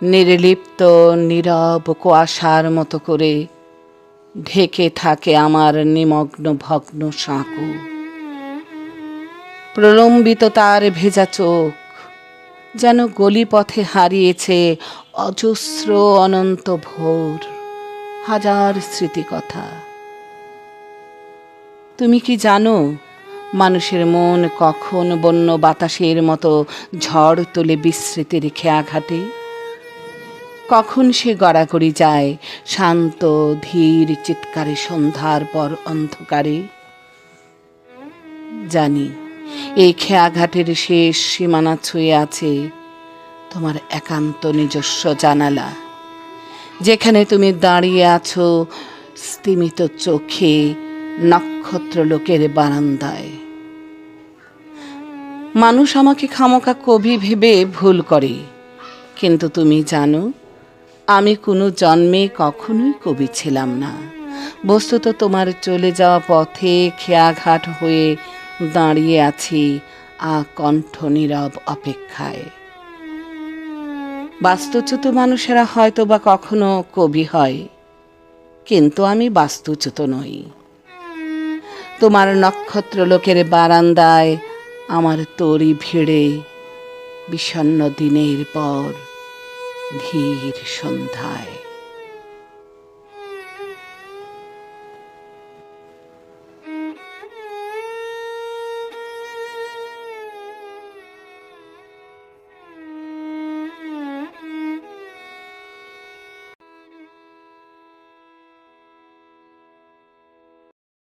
নির্লিপ্ত নীরব কুয়াশার মতো করে ঢেকে থাকে আমার নিমগ্ন ভগ্ন সাঁকো। প্রলম্বিত তার ভেজা চোখ যেন গলিপথে হারিয়েছে অজস্র অনন্ত ভোর, হাজার স্মৃতিকথা। তুমি কি জানো মানুষের মন কখন বন্য বাতাসের মতো ঝড় তোলে বিস্মৃতির খেয়াঘাটে? কখন সে গড়াগড়ি যায় শান্ত ধীর চিৎকারে সন্ধ্যার পর অন্ধকারে? জানি এই খেয়াঘাটের শেষ সীমানা ছুঁয়ে আছে তোমার একান্ত নিজস্ব জানালা, যেখানে তুমি দাঁড়িয়ে আছো স্তিমিত চোখে নক্ষত্র লোকের বারান্দায়। মানুষ আমাকে খামোকা কবি ভেবে ভুল করে, কিন্তু তুমি জানো আমি কোনো জন্মে কখনোই কবি ছিলাম না। বস্তুত তোমার চলে যাওয়া পথে খেয়াঘাট হয়ে দাঁড়িয়ে আছি আকণ্ঠ নীরব অপেক্ষায়। বাস্তুচ্যুত মানুষেরা হয়তো বা কখনো কবি হয়, কিন্তু আমি বাস্তুচ্যুত নই। তোমার নক্ষত্র লোকের বারান্দায় আমার তরি ভিড়ে বিষণ্ণ দিনের পর ধীর সন্ধ্যায়।